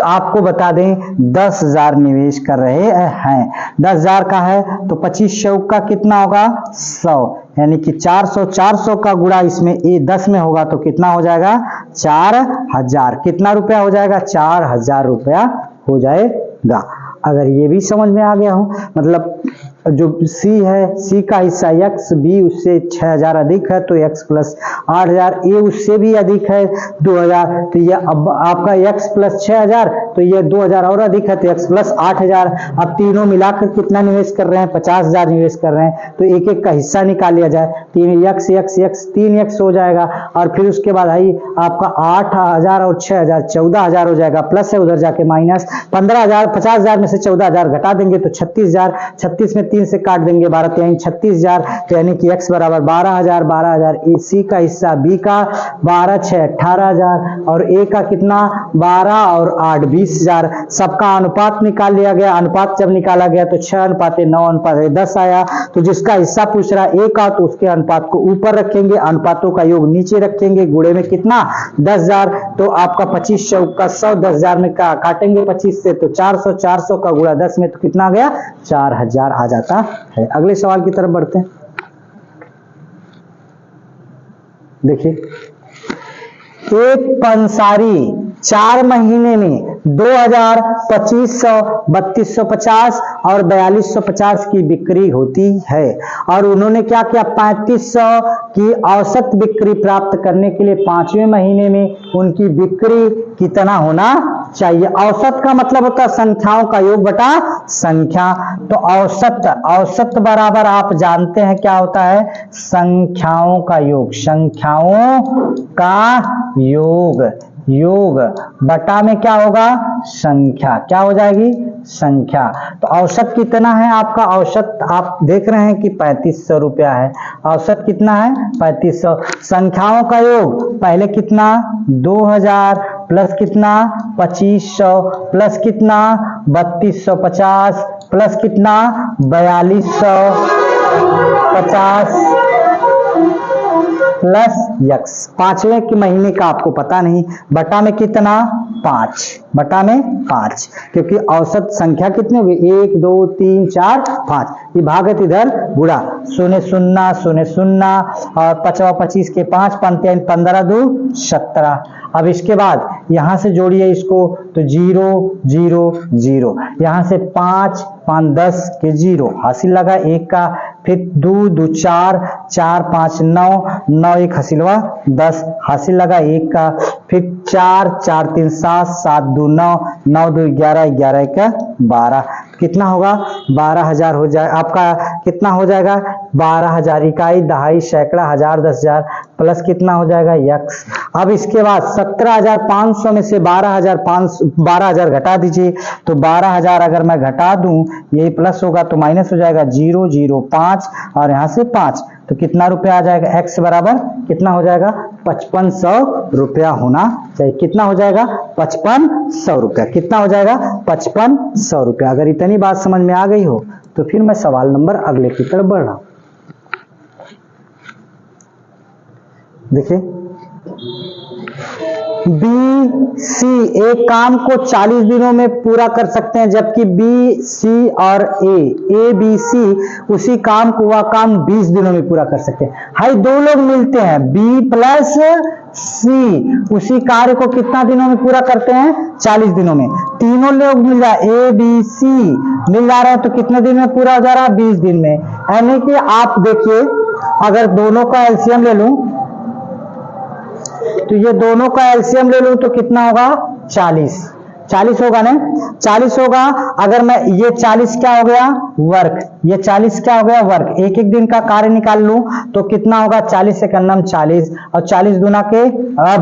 आपको बता दें 10,000 निवेश कर रहे हैं। 10,000 का है तो 25 चौक का कितना होगा 100, यानी कि 400 का गुणा इसमें ए 10 में होगा तो कितना हो जाएगा 4,000, कितना रुपया हो जाएगा 4,000 रुपया हो जाएगा। अगर ये भी समझ में आ गया हो, मतलब जो सी है, सी का हिस्सा x, b उससे 6000 अधिक है तो x प्लस 8000, a उससे भी अधिक है 2000, तो ये अब आपका x प्लस 6000, तो ये 2000 और अधिक है तो x प्लस 8000। अब तीनों मिलाकर कितना निवेश कर रहे हैं, 50000 निवेश कर रहे हैं, तो एक एक का हिस्सा निकाल लिया जाए, 3x x x 3x हो जाएगा, और फिर उसके बाद आई आपका 8000 और 6000 14000 हो जाएगा, प्लस है उधर जाके माइनस 15000, 50000 में से 14000 घटा देंगे तो 36000, 36 में 3 से काट देंगे 12 तो यानी 36000, तो यानी कि x बराबर 12000, 12000 सी का हिस्सा, b का 12 6 18000 और a का कितना 12 और 8 20000। सबका अनुपात निकाल लिया गया, अनुपात जब निकाला गया तो 6:9:10 आया। तो जिसका हिस्सा पूछ रहा है a का, तो उसके अनुपात को ऊपर रखेंगे, अनुपातों का योग नीचे रखेंगे, गुणे में कितना 10000, तो आपका 25 चौका 100, 10000 में काटेंगे 25 से तो 400, 400 का गुणा 10 में तो कितना आ गया 4000 आ जाता है। अगले सवाल की तरफ बढ़ते हैं। देखिए, एक पंसारी 4 महीने में 2000, 2500, 3250 और 4250 की बिक्री होती है, और उन्होंने क्या किया 3500 की औसत बिक्री प्राप्त करने के लिए 5वें महीने में उनकी बिक्री कितना होना चाहिए। औसत का मतलब होता है संख्याओं का योग बटा संख्या, तो औसत बराबर आप जानते हैं क्या होता है, संख्याओं का योग, संख्याओं का योग बटा में क्या होगा संख्या, क्या हो जाएगी संख्या। तो औसत कितना है आपका, औसत आप देख रहे हैं कि 3500 रुपया है, औसत कितना है 3500, संख्याओं का योग पहले कितना 2000 प्लस कितना 2500 प्लस कितना 3250 प्लस कितना 4250 प्लस यक्स, 5वें के महीने का आपको पता नहीं, बटा में कितना 5, बटा में 5, क्योंकि औसत संख्या कितनी होगी 1 2 3 4 5, ये भागत इधर गुणा 0 0 0 0 और 25 के 5 पंक्तियां 15 2 17। अब इसके बाद यहां से जोड़िए इसको तो 0 0 0, यहां से 5 5 10 के 0 हासिल लगा 1 का, फिर 2 2 4 4 5 9 9 1 हासिलवा 10 हासिल लगा 1 का, फिर 4 4 3 7 7 2 9 9 2 11 11 1 12, कितना होगा 12000 हो जाए आपका, कितना हो जाएगा 12000, इकाई दहाई सैकड़ा हजार 10000 प्लस कितना हो जाएगा यक्स। अब इसके बाद 17500 में से 12000 घटा दीजिए, तो 12000 अगर मैं घटा दूं यही प्लस होगा तो माइनस हो जाएगा 0 0 5 और यहां से 5, तो कितना रुपया आ जाएगा x बराबर कितना हो जाएगा 5500 रुपया होना चाहिए। कितना हो जाएगा 5500 रुपया, कितना हो जाएगा 5500 रुपया। अगर इतनी बात समझ में आ गई हो तो फिर मैं सवाल नंबर अगले की तरफ बढ़ रहा हूं। देखिए, बी सी एक काम को 40 दिनों में पूरा कर सकते हैं, जबकि बी सी और ए बी सी उसी काम को वह काम 20 दिनों में पूरा कर सकते हैं। हाई दो लोग मिलते हैं बी प्लस सी, उसी कार्य को कितना दिनों में पूरा करते हैं 40 दिनों में। तीनों लोग मिल जाए ए बी सी मिल जा रहे हैं तो कितने दिन में पूरा हो जा रहा है 20 दिन में। यानी कि आप देखिए अगर दोनों का एलसीएम ले लूं तो ये दोनों का एलसीएम ले लूं तो कितना होगा 40 होगा ना, 40 होगा। अगर मैं ये 40 क्या हो गया वर्क, ये 40 क्या हो गया वर्क, एक एक दिन का कार्य निकाल लूं तो कितना होगा 40 से करनम 40 और 40 दुना के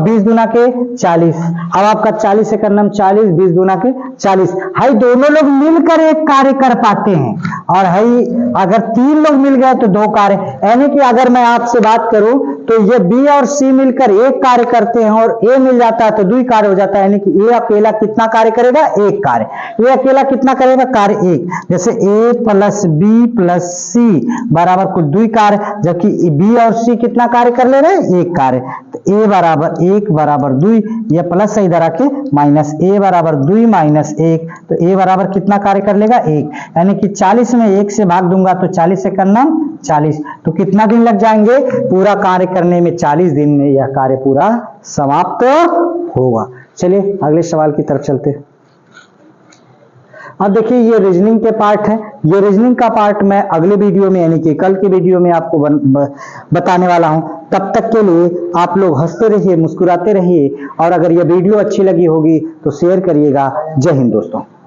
20 दुना के 40। अब आपका 40 से करनम 40 20 दुना के 40। हाई दोनों लोग मिलकर एक कार्य कर पाते हैं, और हाई अगर 3 लोग मिल गए तो 2 कार्य। यानी कि अगर मैं आपसे बात करूं तो ये बी और सी मिलकर एक कार्य करते हैं और ए मिल जाता है तो 2 कार्य हो जाता है। यानी कि ए अकेला कितना कार्य करेगा एक कार्य, ये अकेला कितना करेगा कार्य एक। जैसे ए प्लस बी प्लस सी बराबर कुल 2 कार्य, जबकि बी और सी कितना कार्य कर ले रहे हैं एक कार्य। तो ए बराबर 1 बराबर 2, ये प्लस इधर आके माइनस, ए बराबर 2 माइनस 1, तो ए बराबर कितना कार्य कर लेगा 1। यानी कि 40 में 1 से भाग दूंगा तो 40 से करना 40, तो कितना दिन लग जाएंगे पूरा कार्य करने में 40 दिन में यह कार्य पूरा समाप्त होगा। चलिए अगले सवाल की तरफ चलते हैं। अब देखिए ये रीजनिंग के पार्ट है, ये रीजनिंग का पार्ट मैं अगले वीडियो में यानी कि कल के वीडियो में आपको बताने वाला हूं। तब तक के लिए आप लोग हंसते रहिए, मुस्कुराते रहिए, और अगर ये वीडियो अच्छी लगी होगी तो शेयर करिएगा। जय हिंद दोस्तों।